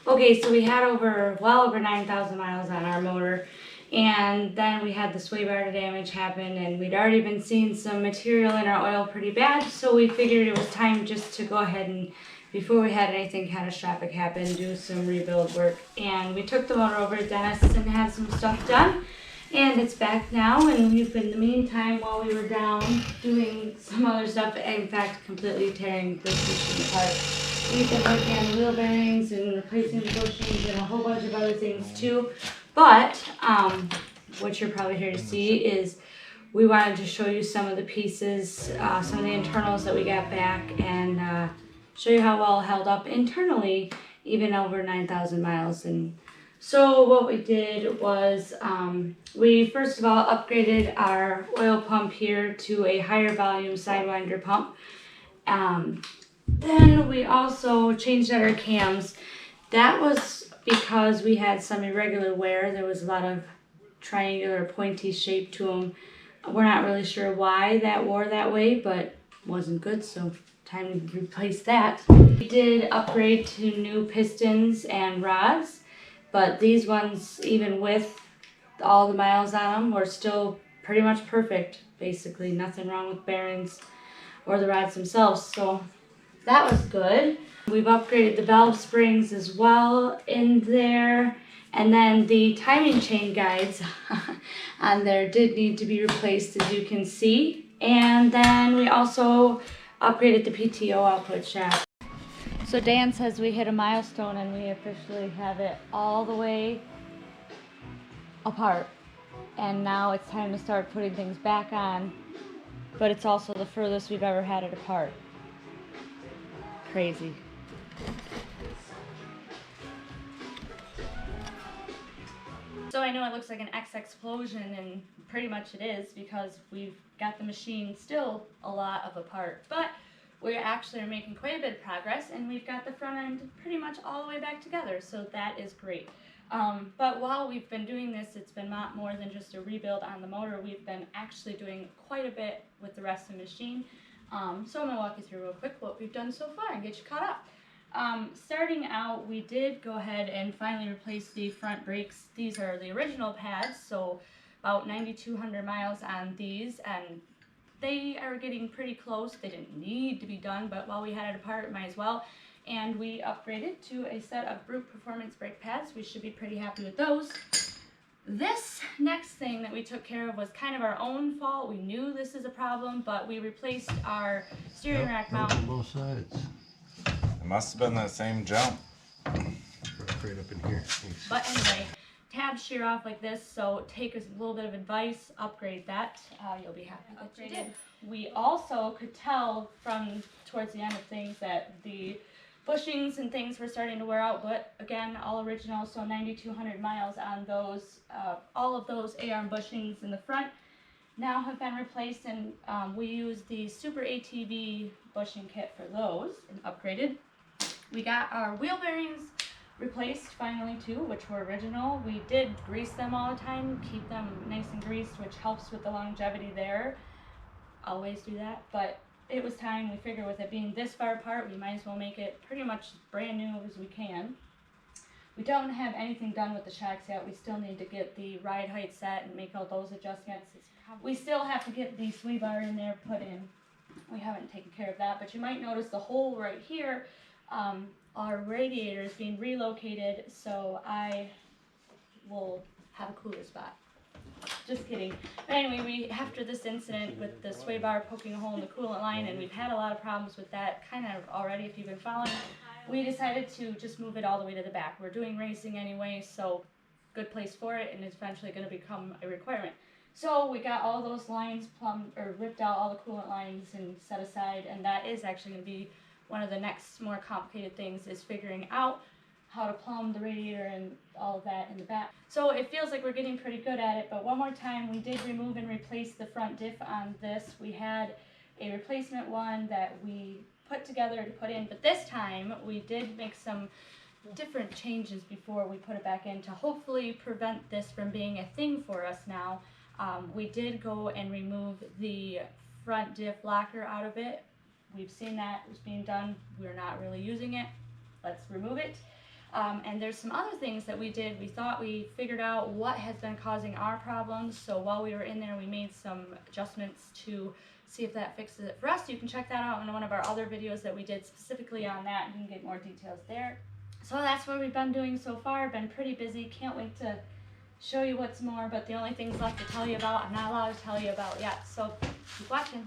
Okay, so we had well over 9,000 miles on our motor, and then we had the sway bar damage happen, and we'd already been seeing some material in our oil pretty bad, so we figured it was time just to go ahead and, before we had anything catastrophic happen, do some rebuild work. And we took the motor over to Dennis and had some stuff done, and it's back now, and we've been, in the meantime, while we were down, doing some other stuff, in fact, completely tearing this machine apart. We've been working on the wheel bearings and replacing the bushings and a whole bunch of other things too. But what you're probably here to see is we wanted to show you some of the pieces, some of the internals that we got back, and show you how well held up internally, even over 9,000 miles. And so what we did was we first of all upgraded our oil pump here to a higher volume sidewinder pump. Then we also changed out our cams. That was because we had some irregular wear. There was a lot of triangular pointy shape to them. We're not really sure why that wore that way, but wasn't good, so time to replace that. We did upgrade to new pistons and rods, but these ones, even with all the miles on them, were still pretty much perfect. Basically nothing wrong with bearings or the rods themselves, so that was good. We've upgraded the valve springs as well in there. And then the timing chain guides on there did need to be replaced, as you can see. And then we also upgraded the PTO output shaft. So Dan says we hit a milestone and we officially have it all the way apart. And now it's time to start putting things back on. But it's also the furthest we've ever had it apart. Crazy. So I know it looks like an X explosion, and pretty much it is, because we've got the machine still a lot of apart, but we actually are making quite a bit of progress, and we've got the front end pretty much all the way back together, so that is great. But while we've been doing this, it's been not more than just a rebuild on the motor. We've been actually doing quite a bit with the rest of the machine. So I'm going to walk you through real quick what we've done so far and get you caught up. Starting out, we did go ahead and finally replace the front brakes. These are the original pads, so about 9,200 miles on these, and they are getting pretty close. They didn't need to be done, but while we had it apart, might as well. And we upgraded to a set of Brap performance brake pads. We should be pretty happy with those. This next thing that we took care of was kind of our own fault. We knew this is a problem, but we replaced our steering rack mount. On both sides. It must have been that same jump. Right up in here. But anyway, tabs shear off like this, so take a little bit of advice, upgrade that. You'll be happy that you did. We also could tell from towards the end of things that the bushings and things were starting to wear out, but again, all original, so 9,200 miles on those. All of those A-arm bushings in the front now have been replaced, and we use the Super ATV bushing kit for those and upgraded. We got our wheel bearings replaced finally too, which were original. We did grease them all the time, keep them nice and greased, which helps with the longevity there. Always do that, but it was time. We figured with it being this far apart, we might as well make it pretty much brand new as we can. We don't have anything done with the shocks yet. We still need to get the ride height set and make all those adjustments. We still have to get the sway bar in there put in. We haven't taken care of that, but you might notice the hole right here. Our radiator is being relocated, so I will have a cooler spot. Just kidding. But anyway, after this incident with the sway bar poking a hole in the coolant line, and we've had a lot of problems with that kind of already if you've been following, we decided to just move it all the way to the back. We're doing racing anyway, so good place for it, and it's eventually going to become a requirement. So we got all those lines plumbed, or ripped out all the coolant lines and set aside, and that is actually going to be one of the next more complicated things, is figuring out how to plumb the radiator and all of that in the back. So it feels like we're getting pretty good at it, but one more time, we did remove and replace the front diff on this. We had a replacement one that we put together to put in, but this time we did make some different changes before we put it back in to hopefully prevent this from being a thing for us now. We did go and remove the front diff locker out of it. We've seen that was being done. We're not really using it. Let's remove it. And there's some other things that we did. We thought we figured out what has been causing our problems. So while we were in there, we made some adjustments to see if that fixes it for us. You can check that out in one of our other videos that we did specifically on that. You can get more details there. So that's what we've been doing so far. Been pretty busy. Can't wait to show you what's more, but the only things left to tell you about, I'm not allowed to tell you about yet. So keep watching.